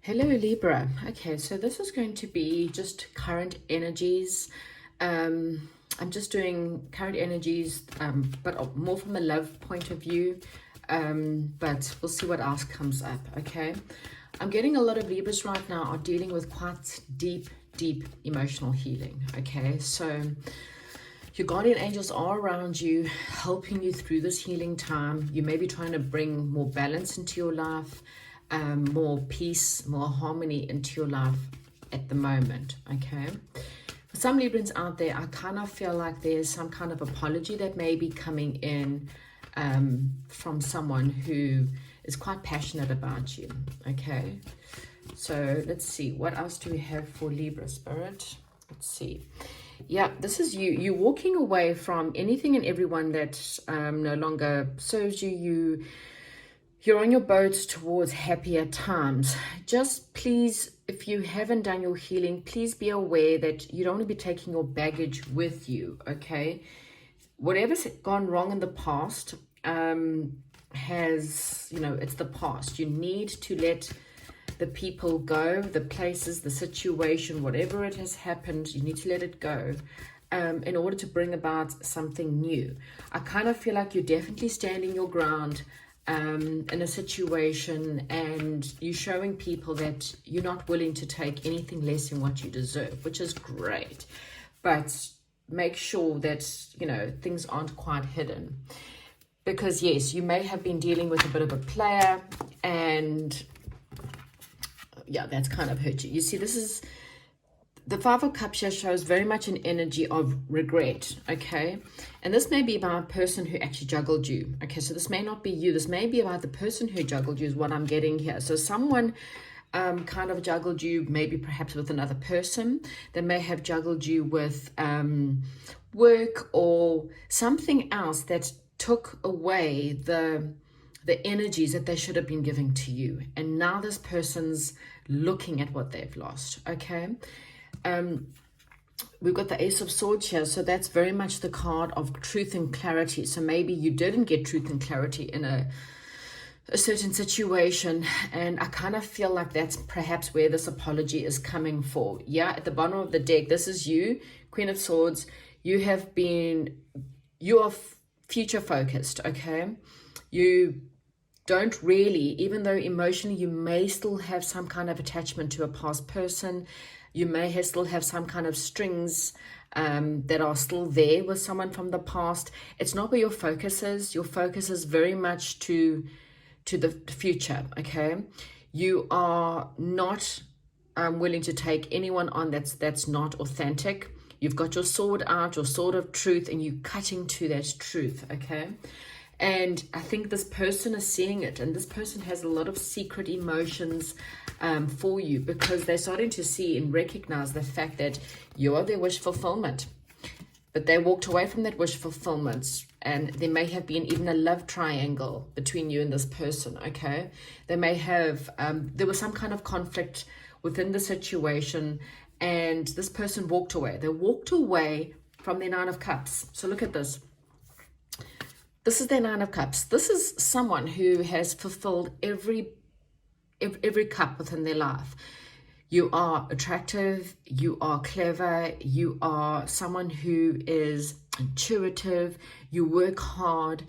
Hello, Libra. Okay, so this is going to be just current energies. I'm just doing current energies, but more from a love point of view. But we'll see what else comes up, okay? I'm getting a lot of Libras right now are dealing with quite deep emotional healing, okay? So your guardian angels are around you, helping you through this healing time. You may be trying to bring more balance into your life, more peace, more harmony into your life at the moment, okay? For some Librans out there, I kind of feel like there's some kind of apology that may be coming in from someone who is quite passionate about you, okay? So let's see, what else do we have for Libra Spirit? Let's see. Yeah, this is you're walking away from anything and everyone that no longer serves you. You're on your boat towards happier times. Just please, if you haven't done your healing, please be aware that you don't want to be taking your baggage with you, okay? Whatever's gone wrong in the past it's the past. You need to let the people go, the places, the situation, whatever it has happened, you need to let it go in order to bring about something new. I kind of feel like you're definitely standing your ground in a situation, and you're showing people that you're not willing to take anything less than what you deserve, which is great. But make sure that, things aren't quite hidden. Because yes, you may have been dealing with a bit of a player, and yeah, that's kind of hurt you. You see, this is the Five of Cups here shows very much an energy of regret, okay? And this may be about a person who actually juggled you, okay? So this may not be you. This may be about the person who juggled you is what I'm getting here. So someone kind of juggled you, maybe perhaps with another person. They may have juggled you with work or something else that took away the energies that they should have been giving to you. And now this person's looking at what they've lost, okay? We've got the Ace of Swords here, so that's very much the card of truth and clarity. So maybe you didn't get truth and clarity in a certain situation, and I kind of feel like that's perhaps where this apology is coming for. Yeah, at the bottom of the deck, this is you, Queen of Swords. You are future focused, okay? You don't really, even though emotionally you may still have some kind of attachment to a past person, you may still have some kind of strings that are still there with someone from the past. It's not where your focus is. Your focus is very much to the future, okay? You are not willing to take anyone on that's not authentic. You've got your sword out, your sword of truth, and you're cutting to that truth, okay? And I think this person is seeing it, and this person has a lot of secret emotions for you, because they're starting to see and recognize the fact that you are their wish fulfillment. But they walked away from that wish fulfillment, and there may have been even a love triangle between you and this person, okay? They may have, there was some kind of conflict within the situation, and this person walked away. They walked away from their Nine of Cups. So look at this. This is their Nine of Cups. This is someone who has fulfilled every cup within their life. You are attractive, you are clever, you are someone who is intuitive, you work hard.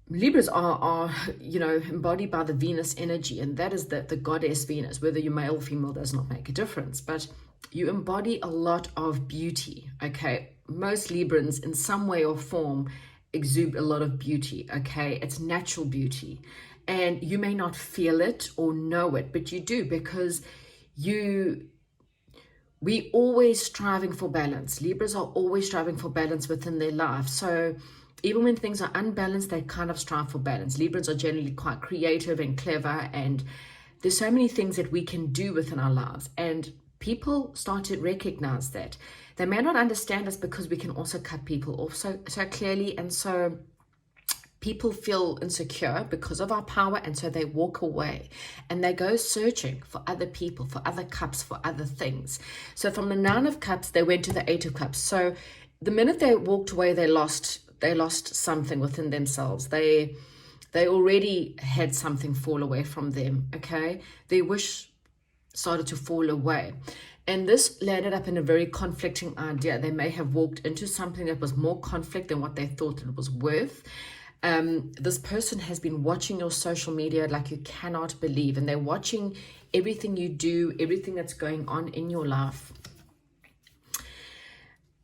Libras are embodied by the Venus energy, and that is the goddess Venus. Whether you're male or female does not make a difference, but you embody a lot of beauty, okay? Most Librans in some way or form exude a lot of beauty, okay? It's natural beauty, and you may not feel it or know it, but you do, because we always striving for balance. Libras are always striving for balance within their life. So even when things are unbalanced, they kind of strive for balance. Librans are generally quite creative and clever, and there's so many things that we can do within our lives, and people start to recognize that. They may not understand us because we can also cut people off so clearly, and so people feel insecure because of our power, and so they walk away and they go searching for other people, for other cups, for other things. So from the Nine of Cups, they went to the Eight of Cups. So the minute they walked away, they lost something within themselves. They They already had something fall away from them, okay? Their wish started to fall away. And this landed up in a very conflicting idea. They may have walked into something that was more conflict than what they thought it was worth. This person has been watching your social media like you cannot believe, and they're watching everything you do, everything that's going on in your life.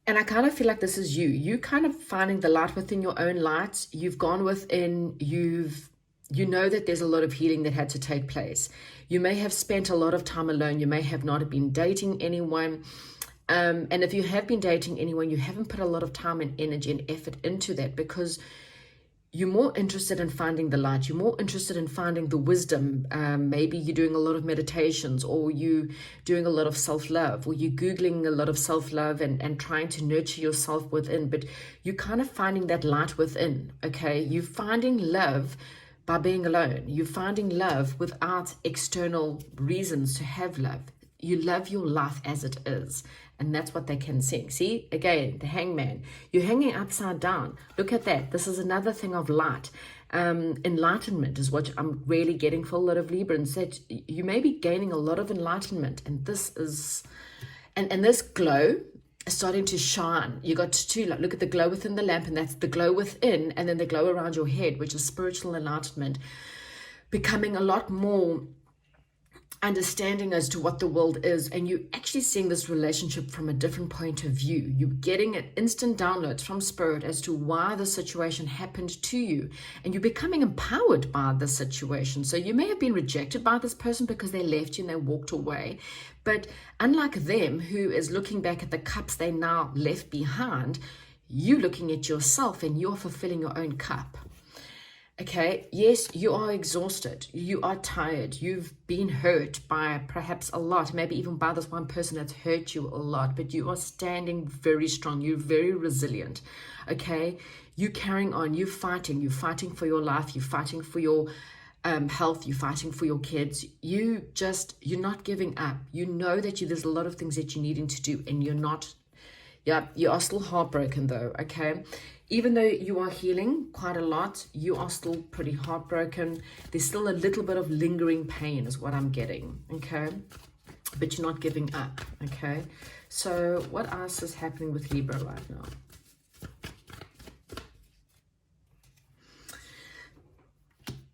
And I kind of feel like this is you kind of finding the light within your own light. You've gone within, you know that there's a lot of healing that had to take place. You may have spent a lot of time alone. You may have not been dating anyone. And if you have been dating anyone, you haven't put a lot of time and energy and effort into that, because you're more interested in finding the light. You're more interested in finding the wisdom. Maybe you're doing a lot of meditations, or you doing a lot of self-love, or you're Googling a lot of self-love and trying to nurture yourself within. But you're kind of finding that light within, okay? You're finding love by being alone. You're finding love without external reasons to have love. You love your life as it is. And that's what they can sing. See, again, the hangman. You're hanging upside down. Look at that. This is another thing of light. Enlightenment is what I'm really getting for a lot of Librans. That you may be gaining a lot of enlightenment. And this is, and this glow is starting to shine. You got two, look at the glow within the lamp, and that's the glow within, and then the glow around your head, which is spiritual enlightenment. Becoming a lot more understanding as to what the world is, and you actually seeing this relationship from a different point of view. You're getting an instant downloads from spirit as to why the situation happened to you, and you're becoming empowered by the situation. So you may have been rejected by this person because they left you and they walked away, but unlike them, who is looking back at the cups they now left behind, you looking at yourself and you're fulfilling your own cup. Okay, yes, you are exhausted, you are tired, you've been hurt by perhaps a lot, maybe even by this one person that's hurt you a lot, but you are standing very strong, you're very resilient, okay? You're carrying on, you're fighting for your life, you're fighting for your health, you're fighting for your kids, you're not giving up. You know that there's a lot of things that you're needing to do, and you're not, you are still heartbroken though, okay? Even though you are healing quite a lot, you are still pretty heartbroken. There's still a little bit of lingering pain is what I'm getting, okay? But you're not giving up, okay? So what else is happening with Libra right now?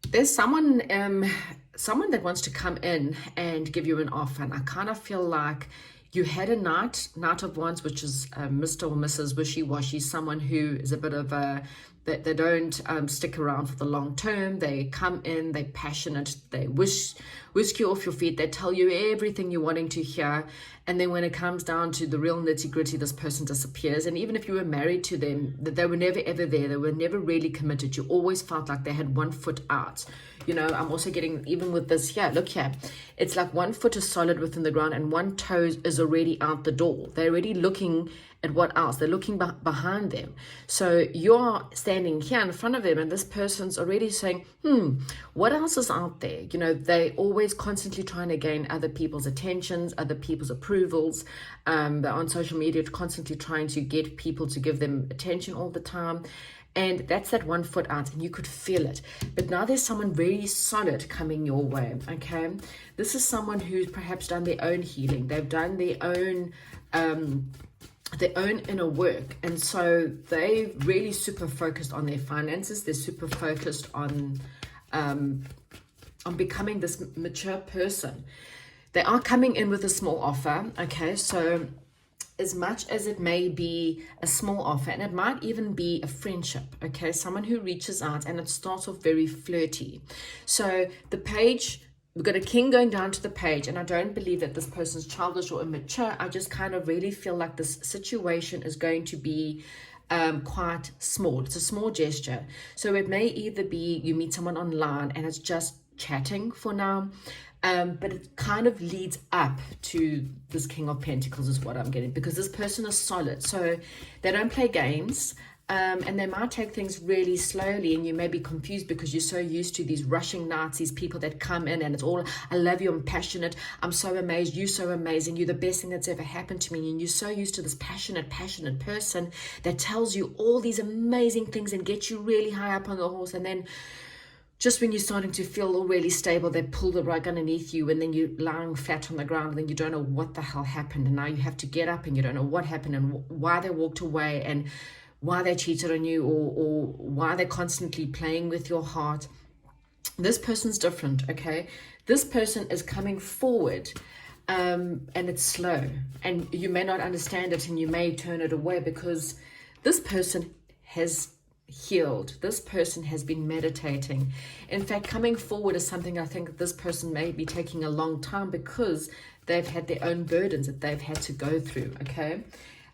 There's someone that wants to come in and give you an offer, and I kind of feel like you had a Knight of Wands, which is Mr. or Mrs. Wishy-washy, someone who is a bit of a, they don't stick around for the long term. They come in, they're passionate, they whisk you off your feet, they tell you everything you're wanting to hear, and then when it comes down to the real nitty-gritty, this person disappears. And even if you were married to them, they were never ever there, they were never really committed. You always felt like they had one foot out. You know, I'm also getting, even with this here, look here, it's like one foot is solid within the ground and one toe is already out the door. They're already looking at what else. They're looking behind them. So you're standing here in front of them, and this person's already saying, what else is out there? You know, they always constantly trying to gain other people's attentions, other people's approvals. They're on social media constantly trying to get people to give them attention all the time. And that's that one foot out, and you could feel it. But now there's someone very solid coming your way, okay? This is someone who's perhaps done their own healing. They've done their own inner work. And so they're really super focused on their finances. They're super focused on becoming this mature person. They are coming in with a small offer, okay? So as much as it may be a small offer, and it might even be a friendship, okay, someone who reaches out, and it starts off very flirty. So the page, we've got a king going down to the page, and I don't believe that this person's childish or immature. I just kind of really feel like this situation is going to be quite small. It's a small gesture. So it may either be you meet someone online and it's just chatting for now, but it kind of leads up to this King of Pentacles is what I'm getting, because this person is solid. So they don't play games, and they might take things really slowly, and you may be confused because you're so used to these rushing knights, these people that come in and it's all, I love you, I'm passionate, I'm so amazed, you're so amazing, you're the best thing that's ever happened to me. And you're so used to this passionate person that tells you all these amazing things and gets you really high up on the horse, and then just when you're starting to feel all really stable, they pull the rug underneath you, and then you're lying flat on the ground, and then you don't know what the hell happened, and now you have to get up, and you don't know what happened, and why they walked away, and why they cheated on you, or why they're constantly playing with your heart. This person's different, okay? This person is coming forward, and it's slow, and you may not understand it, and you may turn it away, because this person has healed. This person has been meditating. In fact, coming forward is something I think this person may be taking a long time, because they've had their own burdens that they've had to go through, okay?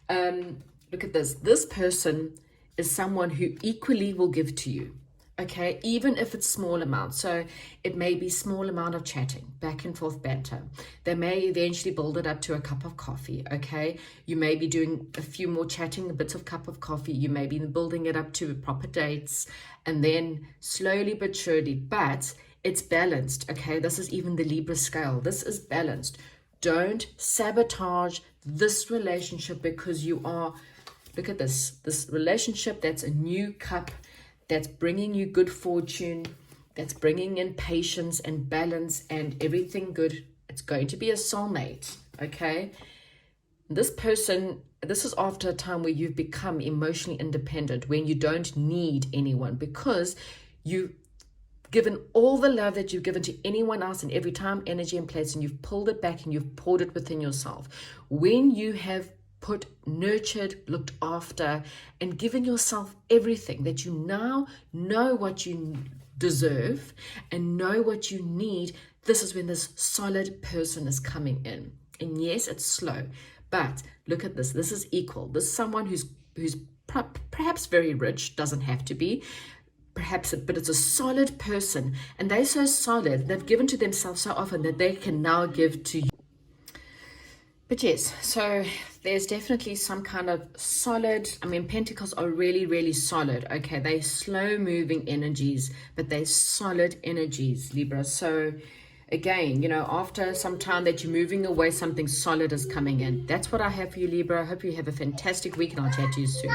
Look at this. This person is someone who equally will give to you, okay, even if it's small amounts. So it may be small amount of chatting, back and forth banter. They may eventually build it up to a cup of coffee, okay? You may be doing a few more chatting, a bit of cup of coffee. You may be building it up to proper dates, and then slowly but surely, but it's balanced, okay? This is even the Libra scale. This is balanced. Don't sabotage this relationship, because you are, look at this relationship, that's a new cup, that's bringing you good fortune, that's bringing in patience and balance and everything good. It's going to be a soulmate, okay? This person, this is after a time where you've become emotionally independent, when you don't need anyone, because you've given all the love that you've given to anyone else in every time, energy, and place, and you've pulled it back and you've poured it within yourself. When you have nurtured, looked after, and given yourself everything, that you now know what you deserve and know what you need, this is when this solid person is coming in. And yes, it's slow, but look at this. This is equal. This is someone who's perhaps very rich, doesn't have to be, perhaps, but it's a solid person, and they're so solid, they've given to themselves so often that they can now give to you. But yes, so there's definitely some kind of solid, I mean, Pentacles are really, really solid, okay? They're slow moving energies, but they're solid energies, Libra. So again, you know, after some time that you're moving away, something solid is coming in. That's what I have for you, Libra. I hope you have a fantastic week, and I'll chat to you soon.